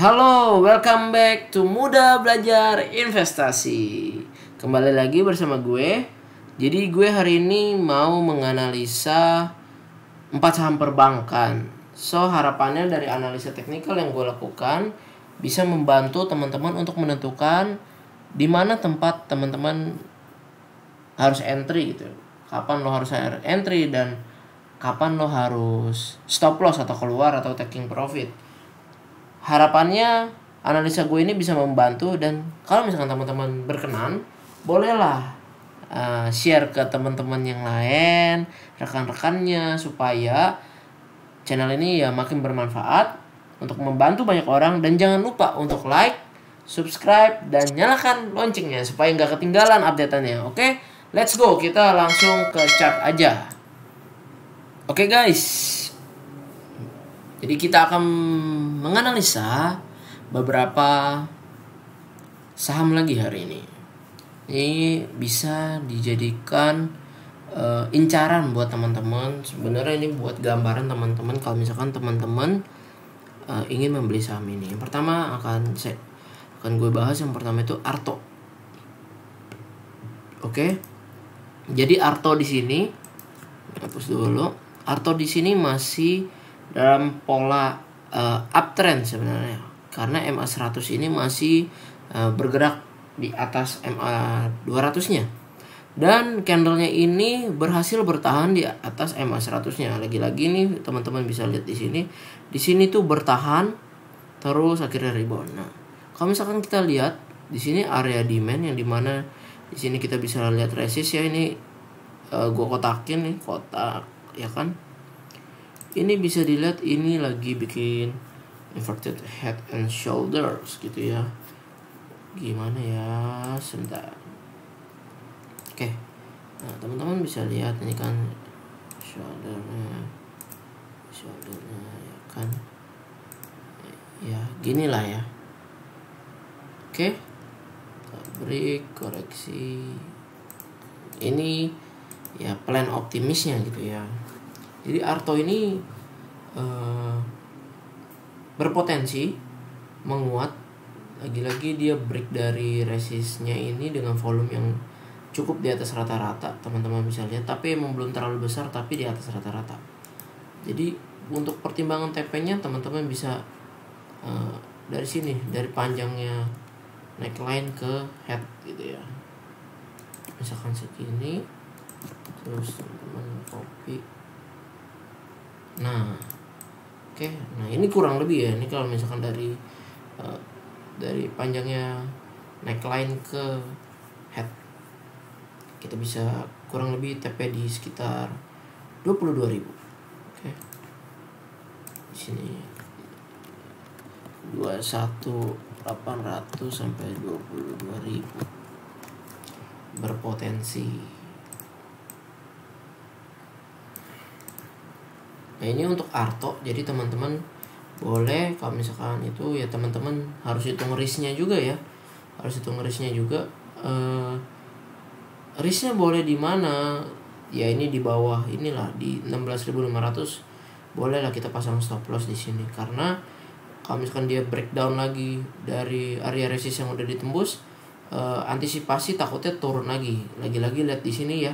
Halo, welcome back to Muda Belajar Investasi. Kembali lagi bersama gue. Jadi gue hari ini mau menganalisa 4 saham perbankan. So, harapannya dari analisa teknikal yang gue lakukan bisa membantu teman-teman untuk menentukan di mana tempat teman-teman harus entry gitu. Kapan lo harus entry dan kapan lo harus stop loss atau keluar atau taking profit. Harapannya analisa gue ini bisa membantu, dan kalau misalkan teman-teman berkenan, bolehlah share ke teman-teman yang lain, rekan-rekannya, supaya channel ini ya makin bermanfaat untuk membantu banyak orang. Dan jangan lupa untuk like, subscribe, dan nyalakan loncengnya supaya nggak ketinggalan update-annya. Oke, let's go, kita langsung ke chart aja. Oke guys, jadi kita akan menganalisa beberapa saham lagi hari ini. Ini bisa dijadikan incaran buat teman-teman. Sebenarnya ini buat gambaran teman-teman kalau misalkan teman-teman ingin membeli saham ini. Yang pertama akan gue bahas, yang pertama itu Arto. Oke. Jadi Arto di sini, hapus dulu. Arto di sini masih dalam pola uptrend sebenarnya, karena MA100 ini masih bergerak di atas MA200-nya, dan candlenya ini berhasil bertahan di atas MA100-nya. Lagi-lagi nih teman-teman bisa lihat di sini. Di sini tuh bertahan terus akhirnya rebound. Nah, kalau misalkan kita lihat di sini area demand, yang dimana di sini kita bisa lihat resist ya. Ini gua kotakin nih, kotak ya kan. Ini bisa dilihat, ini lagi bikin inverted head and shoulders gitu ya. Gimana ya, sebentar. Oke. Nah, teman-teman bisa lihat ini kan shouldernya ya kan. Ya, gini lah ya. Oke. Break, koreksi. Ini ya plan optimisnya gitu ya. Jadi Arto ini berpotensi menguat. Lagi-lagi dia break dari resistnya ini dengan volume yang cukup di atas rata-rata, teman-teman bisa lihat. Tapi emang belum terlalu besar, tapi di atas rata-rata. Jadi untuk pertimbangan TP-nya teman-teman bisa dari sini, dari panjangnya neckline ke head gitu ya. Misalkan segini, terus teman-teman copy. Nah, oke. Nah, ini kurang lebih ya. Ini kalau misalkan dari panjangnya neckline ke head, kita bisa kurang lebih TP di sekitar 22.000. Oke. Di sini 21.800 sampai 22.000 berpotensi. Nah, ini untuk Arto. Jadi teman-teman boleh, kalau misalkan itu ya teman-teman harus hitung risknya juga ya. Harus hitung risknya juga. Risknya boleh di mana? Ya ini di bawah inilah, di 16.500. Boleh lah kita pasang stop loss di sini, karena kalau misalkan dia breakdown lagi dari area resist yang udah ditembus, antisipasi takutnya turun lagi. Lagi-lagi lihat di sini ya.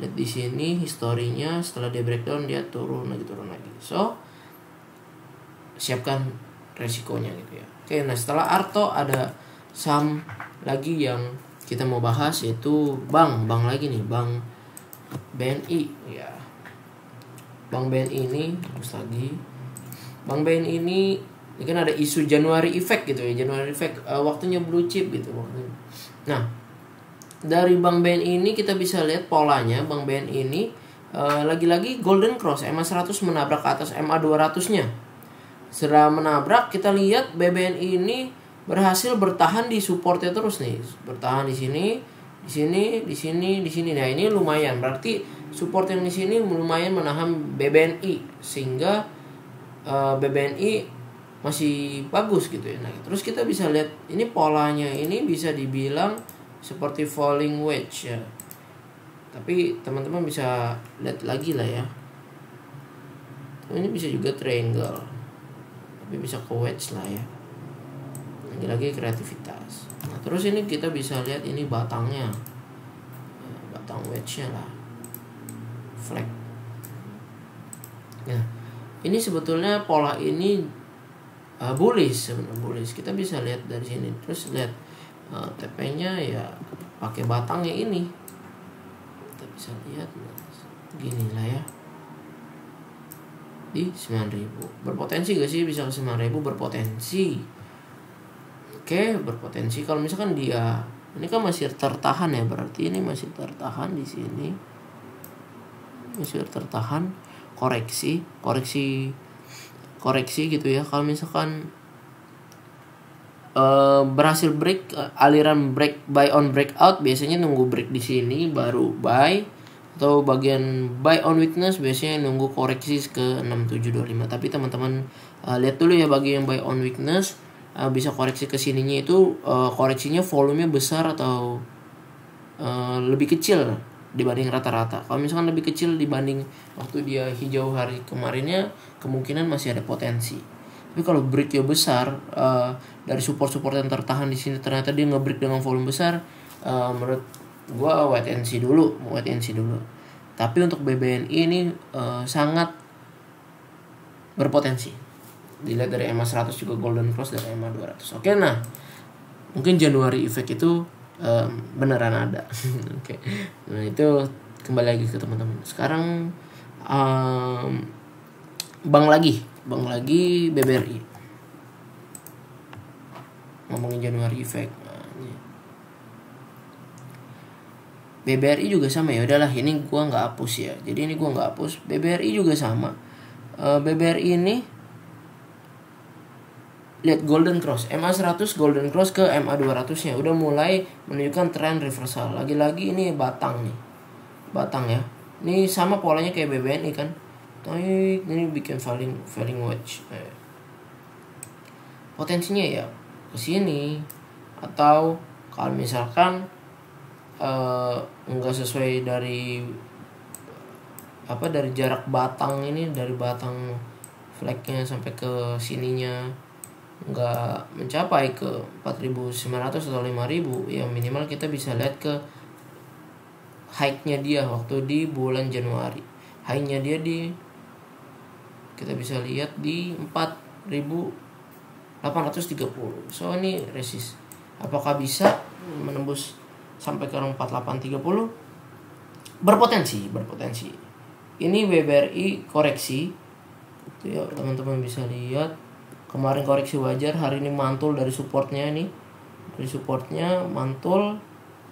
Lihat di sini historinya, setelah dia breakdown dia turun lagi. So, siapkan resikonya gitu ya. Oke, nah setelah Arto ada saham lagi yang kita mau bahas, yaitu bank lagi nih, Bank BNI ya. Bank BNI ini terus lagi. Bank BNI ini kan ada isu January effect gitu ya. January effect, waktunya blue chip gitu waktunya. Nah, dari Bank BNI ini kita bisa lihat polanya. Bank BNI ini lagi-lagi golden cross, MA100 menabrak ke atas MA200-nya. Setelah menabrak, kita lihat BBNI ini berhasil bertahan di supportnya terus nih. Bertahan di sini, di sini, di sini, di sini. Nah, ini lumayan. Berarti support yang di sini lumayan menahan BBNI, sehingga BBNI masih bagus gitu ya. Nah, terus kita bisa lihat ini polanya ini bisa dibilang seperti falling wedge ya. Tapi teman-teman bisa lihat lagi lah ya. Ini bisa juga triangle, tapi bisa ke wedge lah ya. lagi kreativitas. Nah terus ini kita bisa lihat ini batangnya, batang wedge-nya lah, flag. Nah ini sebetulnya pola ini bullish sebenarnya, bullish. Kita bisa lihat dari sini. Terus lihat TP-nya ya pakai batangnya ini. Kita bisa lihat gini lah ya. Di 9.000. Berpotensi gak sih bisa ke 9.000? Berpotensi. Oke, berpotensi. Kalau misalkan dia ini kan masih tertahan ya, berarti ini masih tertahan di sini. Masih tertahan, koreksi gitu ya. Kalau misalkan berhasil break, aliran break buy on breakout biasanya nunggu break di sini baru buy, atau bagian buy on weakness biasanya nunggu koreksi ke 6725. Tapi teman-teman lihat dulu ya, bagi yang buy on weakness bisa koreksi ke sininya itu koreksinya volumenya besar atau lebih kecil dibanding rata-rata. Kalau misalkan lebih kecil dibanding waktu dia hijau hari kemarinnya, kemungkinan masih ada potensi. Tapi kalau break ya besar dari support yang tertahan di sini ternyata dia nge-break dengan volume besar, menurut gua wait and see dulu. Tapi untuk BBNI ini sangat berpotensi. Dilihat dari EMA 100 juga golden cross dari EMA 200. Oke, nah mungkin Januari effect itu beneran ada. Oke. Nah itu kembali lagi ke teman-teman. Sekarang bank lagi BBRI. Ngomongin Januari effect. BBRI juga sama ya. Udahlah, ini gua nggak hapus ya. Jadi ini gua nggak hapus. BBRI juga sama. BBRI ini lihat golden cross, MA 100 golden cross ke MA 200 nya udah mulai menunjukkan tren reversal. Lagi-lagi ini batang ya. Ini sama polanya kayak BBNI kan. Ini bikin falling wedge. Potensinya ya ke sini, atau kalau misalkan enggak sesuai dari jarak batang ini, dari batang flagnya sampai ke sininya enggak mencapai ke 4.900 atau 5.000, ya minimal kita bisa lihat ke high-nya dia waktu di bulan Januari. High-nya dia kita bisa lihat di 4.830. So ini resist. Apakah bisa menembus sampai ke 4830? Berpotensi. Ini BBRI koreksi. Itu ya, teman-teman bisa lihat. Kemarin koreksi wajar, hari ini mantul dari supportnya ini. Dari supportnya mantul,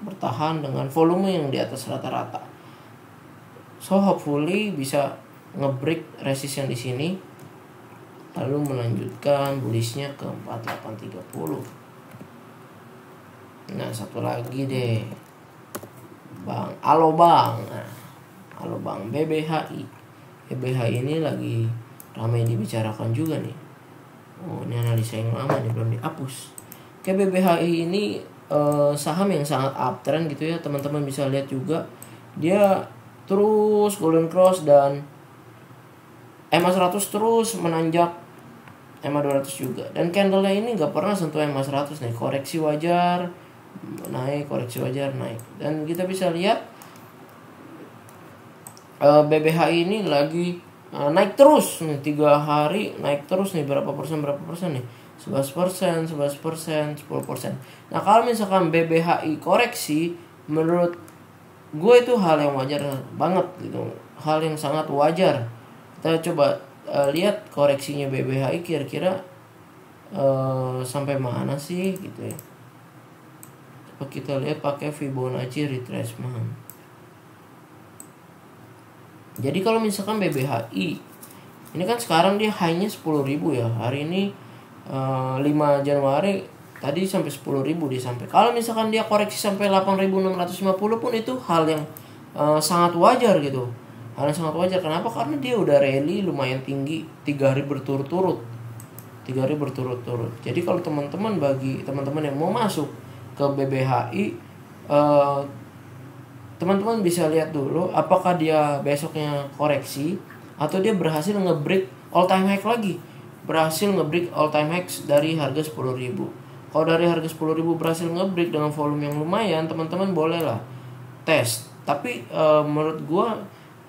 bertahan dengan volume yang di atas rata-rata. So hopefully bisa ngebreak resist yang di sini, lalu melanjutkan bullishnya ke 4830. Nah satu lagi deh, Bang Alobang. BBHI ini lagi ramai dibicarakan juga nih. Oh ini analisa yang lama nih, belum dihapus. Oke, BBHI ini saham yang sangat uptrend gitu ya, teman-teman bisa lihat juga. Dia terus golden cross dan EMA 100 terus menanjak EMA 200 juga. Dan candle-nya ini gak pernah sentuh EMA 100 nih. Koreksi wajar naik. Dan kita bisa lihat BBHI ini lagi naik terus nih, 3 hari naik terus nih. Berapa persen nih? 11%, 10%. Nah kalau misalkan BBHI koreksi, menurut gue itu hal yang wajar banget gitu, hal yang sangat wajar. Kita coba lihat koreksinya BBHI kira-kira sampai mana sih gitu ya. Coba kita lihat pakai Fibonacci retracement. Jadi kalau misalkan BBHI ini kan sekarang dia high-nya 10.000 ya. Hari ini 5 Januari tadi sampai 10.000 dia sampai. Kalau misalkan dia koreksi sampai 8.650 pun itu hal yang sangat wajar gitu. Hal yang sangat wajar. Kenapa? Karena dia udah rally lumayan tinggi 3 hari berturut-turut. Jadi kalau bagi teman-teman yang mau masuk ke BBHI, teman-teman bisa lihat dulu apakah dia besoknya koreksi atau dia berhasil nge-break all time high lagi. Berhasil nge-break all time high dari harga 10.000. Kalau dari harga 10.000 berhasil nge-break dengan volume yang lumayan, teman-teman boleh lah tes. Tapi menurut gua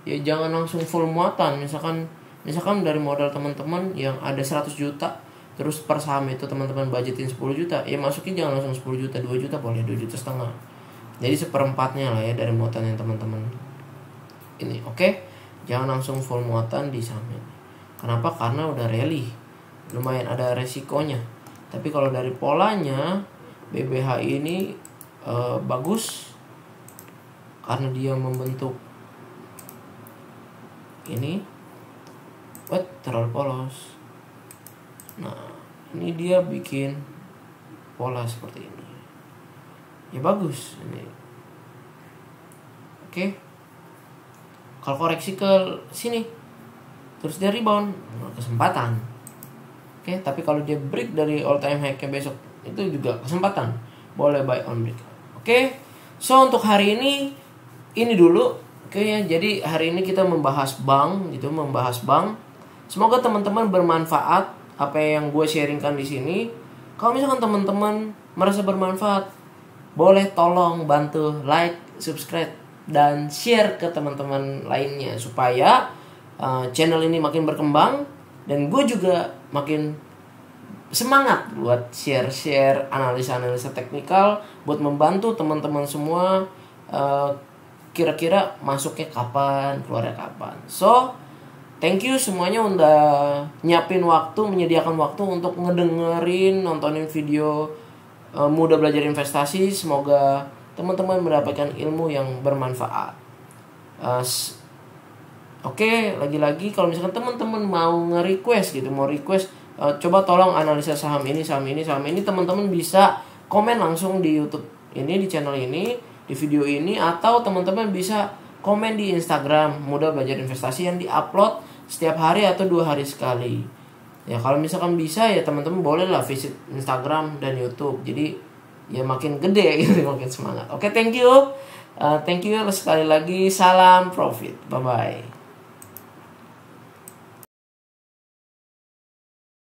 ya jangan langsung full muatan. Misalkan dari modal teman-teman yang ada 100 juta, terus per saham itu teman-teman budgetin 10 juta, ya masukin jangan langsung 10 juta, 2 juta boleh, 2 juta setengah. Jadi seperempatnya lah ya dari muatan yang teman-teman ini, oke? Jangan langsung full muatan di saham ini. Kenapa? Karena udah rally, lumayan ada resikonya. Tapi kalau dari polanya, BBH ini bagus karena dia membentuk ini, terlalu polos. Nah, ini dia bikin pola seperti ini. Ya bagus ini. Oke. Kalau koreksi ke sini, terus dia rebound, kesempatan. Oke, tapi kalau dia break dari all time high-nya besok, itu juga kesempatan. Boleh buy on break. Oke. So untuk hari ini dulu. Oke ya, jadi hari ini kita membahas bank gitu, Semoga teman-teman bermanfaat apa yang gue sharingkan di sini. Kalau misalkan teman-teman merasa bermanfaat, boleh tolong bantu like, subscribe, dan share ke teman-teman lainnya supaya channel ini makin berkembang dan gue juga makin semangat buat share analisa-analisa teknikal buat membantu teman-teman semua kira-kira masuknya kapan, keluarnya kapan. So, thank you semuanya udah nyiapin waktu, menyediakan waktu untuk ngedengerin, nontonin video Mudah Belajar Investasi. Semoga teman-teman mendapatkan ilmu yang bermanfaat. Oke, lagi-lagi kalau misalkan teman-teman mau nge-request gitu, coba tolong analisa saham ini, teman-teman bisa komen langsung di YouTube ini, di channel ini, di video ini, atau teman-teman bisa komen di Instagram Mudah Belajar Investasi yang diupload setiap hari atau 2 hari sekali. Ya kalau misalkan bisa ya teman-teman boleh lah visit Instagram dan YouTube. Jadi ya makin gede gitu, makin semangat. Oke, thank you sekali lagi, salam profit, bye bye.